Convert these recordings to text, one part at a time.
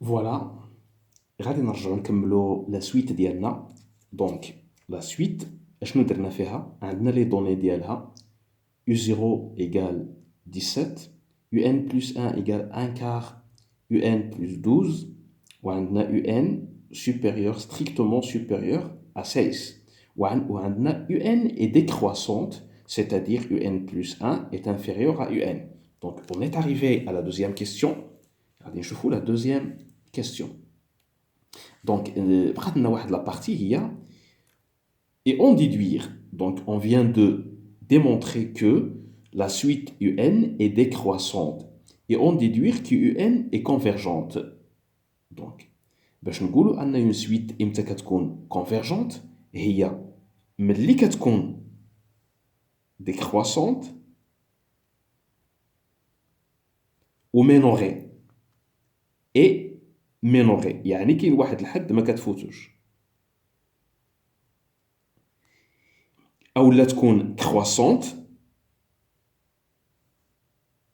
Voilà, غادي نرجعو نكملو لا سويت ديالنا. دونك لا سويت اشنو درنا فيها؟ عندنا لي دوني ديالها u0 égale 17, un plus 1 égale 1 quart, un plus 12, وعندنا un supérieur, strictement supérieur à 16. وعندنا un est décroissante, c'est-à-dire un plus 1 est inférieur à un. Donc on est arrivé à la deuxième question. غادي نشوفوا la deuxième question. Donc, بقات لنا واحد la partie هي et on déduire. Donc, on vient de démontrer que la suite UN est décroissante et on déduire que UN est convergente. Donc, باش نقولوا ان une suite امتى كتكون convergente هي ملي كتكون décroissante و ménorée et ménorée. يعني كاين واحد الحد ما كتفوتوش. او لا تكون croissante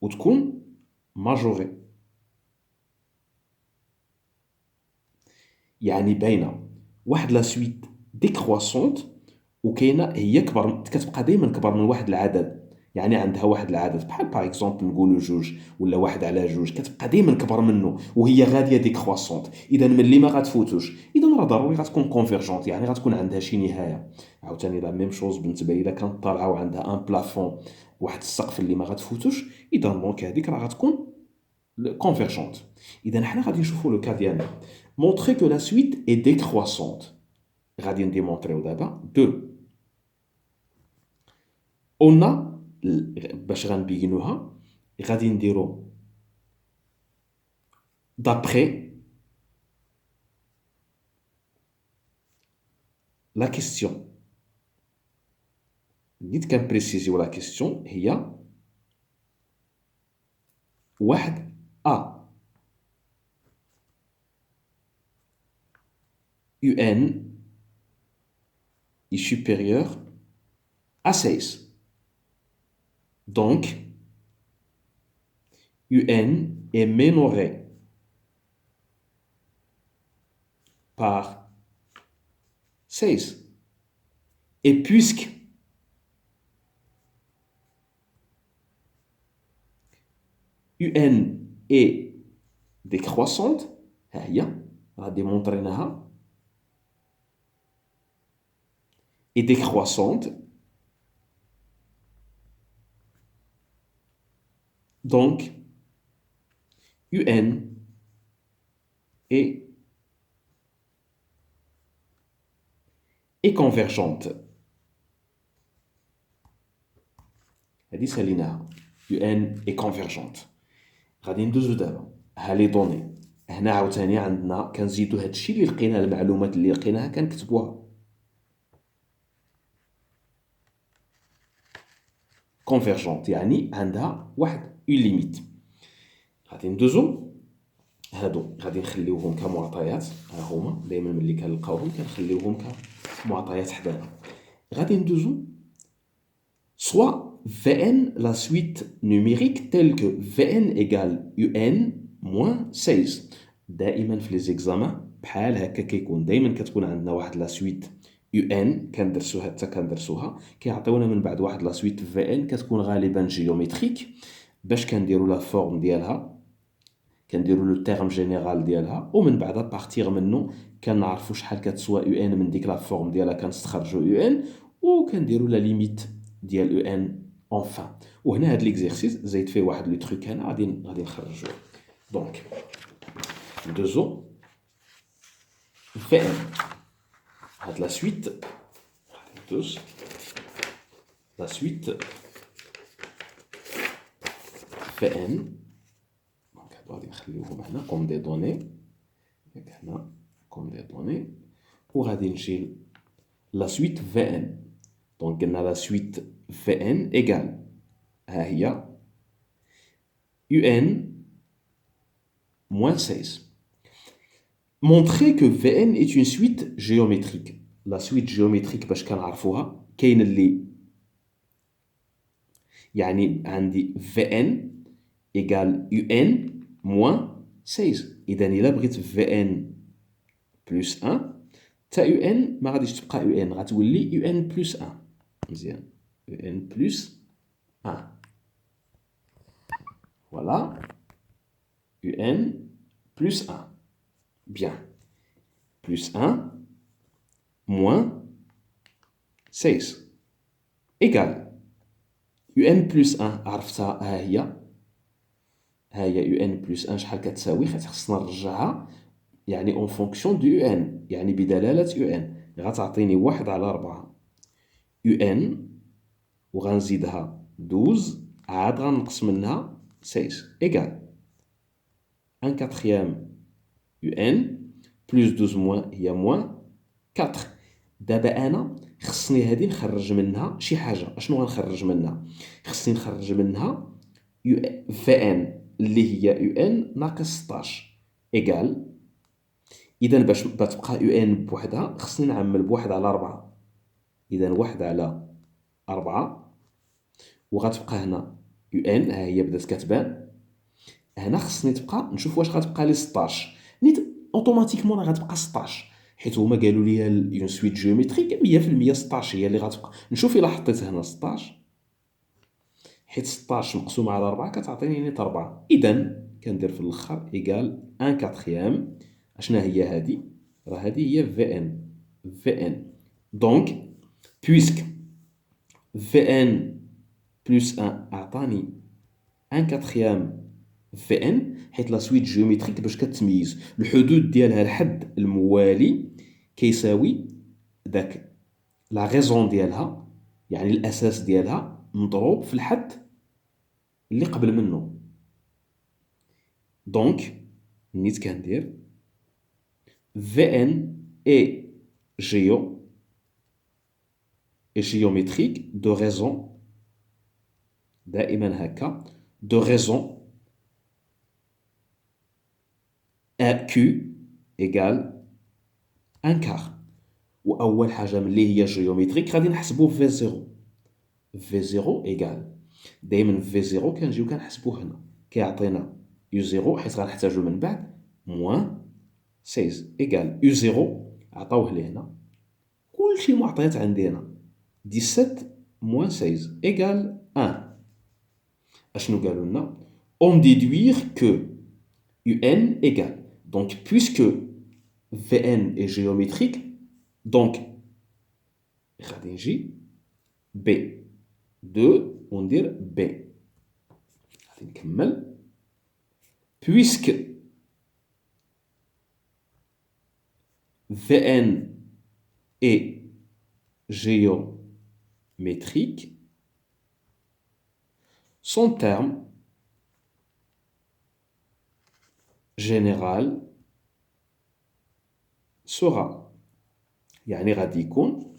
وتكون ماجوري. يعني باينه واحد لا سويت ديكرواسونت وكاينه هي كبر، كتبقى دائما كبر من واحد العدد. يعني عندها واحد العدد بحال باغ اكزومبل نقولوا جوج ولا واحد على جوج، كتبقى دائما كبر منه وهي غاديه ديكرواسونت. اذا ملي ما غتفوتوش اذا راه ضروري غتكون كونفيرجونت، يعني غتكون عندها شي نهايه. عاوتاني لا ميم شوز بالنسبه لي الا كانت طالعه وعندها ان بلافون، واحد السقف اللي ما غتفوتوش، اذا دونك هذيك راه غتكون convergente. إذا حنا غادي نشوفوا لو كا ديالنا montrer que la suite est décroissante. غادي نديمونطريو دابا دو. on a باش غنبينوها غادي نديرو d'après la question. بديت كنبريسيزيو لا كيسيون هي واحد a un est supérieur à 16. Donc, un est minoré par 16. Et puisque un est décroissante, ها هي راه ديمونطريناها est décroissante, donc un est convergente. هذه ساليناها un est convergente. غادي ندوزو دابا ها لي دوني. هنا عاوتاني عندنا كنزيدو هادشي اللي لقيناه، المعلومات اللي لقيناها كنكتبوها. convergente يعني عندها واحد اون ليميت. غادي ندوزو هادو غادي نخليوهم كمعطيات، ها هما دائما ملي كنلقاوهم كنخليوهم كمعطيات حدانا. غادي ندوزو soit Vn la suite numérique telle que Vn égale un moins 16. دائما في لي زيكزامان بحال هكا كيكون، دائما كتكون عندنا واحد لا سويت ان كندرسوها حتى كندرسوها، كيعطيونا من بعد واحد لا سويت Vn كتكون غالبا جيومتريك. باش كنديرو لا فورم ديالها كنديرو لو تيرم جينيرال ديالها، ومن بعد بارتيغ منو كنعرفو شحال كتسوى ان من ديك لا فورم ديالها كنستخرجو ان وكنديرو لا ليميت ديال ان اونفان. وهنا هاد ليكزيرسيس زايد فيه واحد لو تروك هنا غادي نخرجوه. دونك ندوزو في ان هاد لا سويت، غادي ندوز لا سويت في ان. دونك هادو غادي نخليوهم هنا كوم دي دوني، ياك هنا كوم دي دوني، وغادي نجي لا سويت في ان. دونك قلنا لا سويت في ان ايغال ها هي un moins 16. Montrer que Vn est une suite géométrique. La suite géométrique باش كنعرفوها كاين اللي يعني عندي Vn égale un moins 16. إذا إلا بغيت في ان بلس 1 تا يو ان ما غاديش تبقى يو ان، غتولي يو ان بلس 1. مزيان، يو ان بلس 1. فوالا، يو ان بلس 1. بيان. بلس 1 موان 16 إيكال يو ان بلس 1. عرفتها، ها هي يو ان بلس 1 شحال كتساوي. خصنا نرجعها يعني اون فونكسيون دو يو ان، يعني بدلالة يو ان. غتعطيني 1 على 4 يو ان وغنزيدها 12 عاد غنقص منها 16 إيكال 1 كاتخيام يو ان بلس 12 موان هي موان 4. دابا انا خصني هادي نخرج منها شي حاجه. اشنو غنخرج منها؟ خصني نخرج منها يو في ان اللي هي يو ان ناقص 16 ايكال. اذا باش تبقى يو ان بوحدها خصني نعمل بواحد على 4. اذا واحد على 4 وغتبقى هنا يو ان ها هي بدات كتبان. هنا خصني تبقى نشوف واش غتبقى لي 16. نيت اوتوماتيكمون راه غتبقى 16 حيت هما قالوا لي اون سويت جيومتريك 100% 16 هي اللي غتبقى. نشوف الا حطيت هنا 16 حيت 16 مقسومه على 4 كتعطيني نيت 4. اذا كندير في الاخر ايكال 1 كاتريام. اشنا هي هادي؟ راه هادي هي في ان. في ان دونك بويسك في ان بلس 1 اعطاني 1 كاتريام في ان، حيت لا سويت جيومتريك باش كتميز الحدود ديالها الحد الموالي كيساوي داك لا غيزون ديالها، يعني الاساس ديالها مضروب في الحد اللي قبل منه. دونك نيت كندير في ان اي جيومتريك دو غيزون، دائما هكا، دو غيزون ا كيو ايكال ان كار. واول حاجه ملي هي جيومتريك غادي نحسبو في زيرو. في زيرو ايكال دائما في زيرو كنجيو كنحسبوه هنا كيعطينا يو زيرو حيت غنحتاجو من بعد موان 16 ايكال يو زيرو عطاوه لي هنا كلشي معطيات عندي هنا 17 موان 16 ايكال 1. اشنو قالوا لنا؟ اون ديدوير كو يو ان ايكال دونك بويسكو في ان اي جيومتريك دونك غادي نجي بي 2 وندير بي. غادي نكمل puisque Vn est géométrique, son terme général sera يعني غادي يكون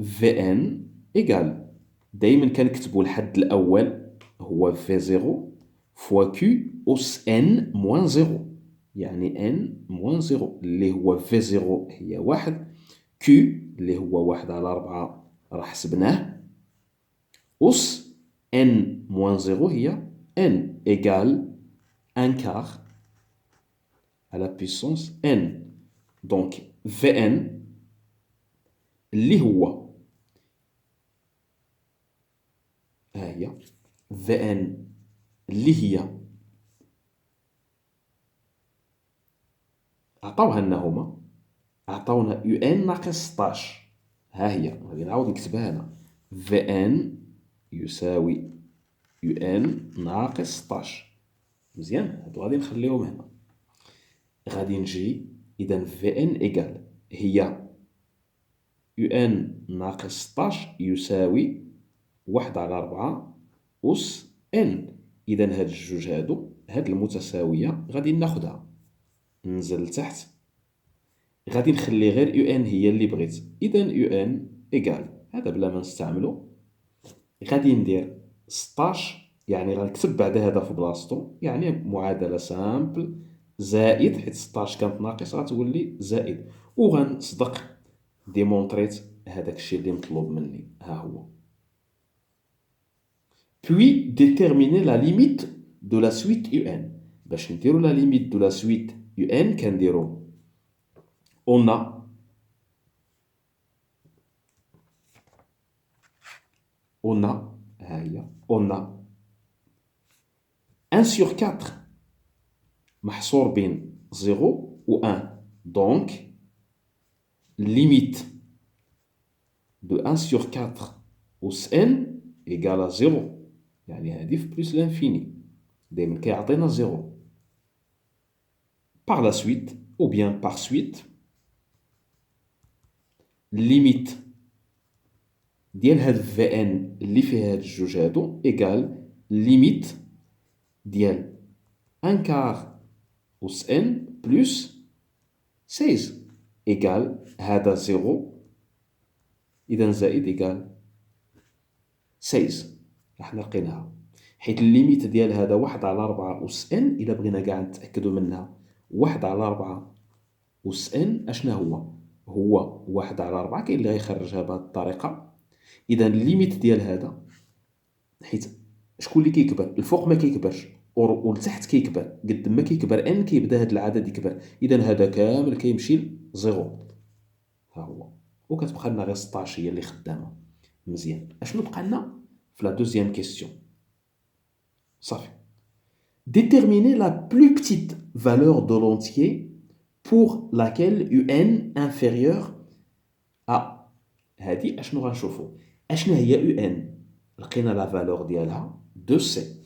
Vn égal دايما كنكتبوا الحد الأول هو V0 فوا Q أس N موان 0 يعني N موان 0 اللي هو V0 هي واحد Q اللي هو واحد على 4 راه حسبناه أس n moins 0 هي n égale 1 quart à la puissance n. Donc Vn اللي هو ها هي Vn اللي هي عطاوها لنا هما، عطاونا يو ان ناقص 16. ها هي غادي نعاود نكتبها هنا Vn يساوي يو ان ناقص 16. مزيان، هادو غادي نخليهم هنا. غادي نجي إذا في ان إيكال هي يو ان ناقص 16 يساوي 1 على 4 أس ان. إذا هاد الجوج هاد المتساوية غادي ناخدها ننزل لتحت، غادي نخلي غير يو ان هي اللي بغيت. إذا يو ان إيكال هذا بلا ما نستعملو غادي ندير 16 يعني غنكتب بعد هذا في بلاصتو يعني معادلة سامبل زائد حيت 16 كانت ناقص غتولي زائد وغنصدق ديمونطريت هذاك الشيء اللي مطلوب مني ها هو. Puis déterminer la limite de la suite UN. باش نديرو لا ليميت دو لا سويت يو ان كنديرو on a ها هي on a 1 sur 4 محصور بين 0 و 1 donc limite de 1 sur 4 أس n égale à 0 يعني هذه في plus l'infini دايما كيعطينا 0 par la suite ou bien par suite limite ديال هاد في ان اللي فيه هاد الجوج هادو ايكال ليميت ديال ان كار أس ان بلس 16 ايكال هذا زيرو اذا زائد ايكال 16 راح لقيناها حيت الليميت ديال هذا 1 على 4 أس ان إلا بغينا كاع نتأكدوا منها 1 على 4 أس ان اشنا هو 1 على 4 كاين اللي غيخرجها بهذه الطريقة. إذا الليميت ديال هذا حيت شكون اللي كيكبر الفوق ما كيكبرش والتحت كيكبر قد ما كيكبر ان كيبدا هذا العدد يكبر إذا هذا كامل كيمشي لزيرو ها هو وكتبقى لنا غير 16 هي اللي خدامة مزيان. اشنو بقى لنا في لا دوزيام كيسيون صافي déterminer la plus petite valeur de l'entier pour laquelle un inférieur à هذه اشنو غنشوفو اشنا هي ان لقينا لا فالور ديالها 2 سي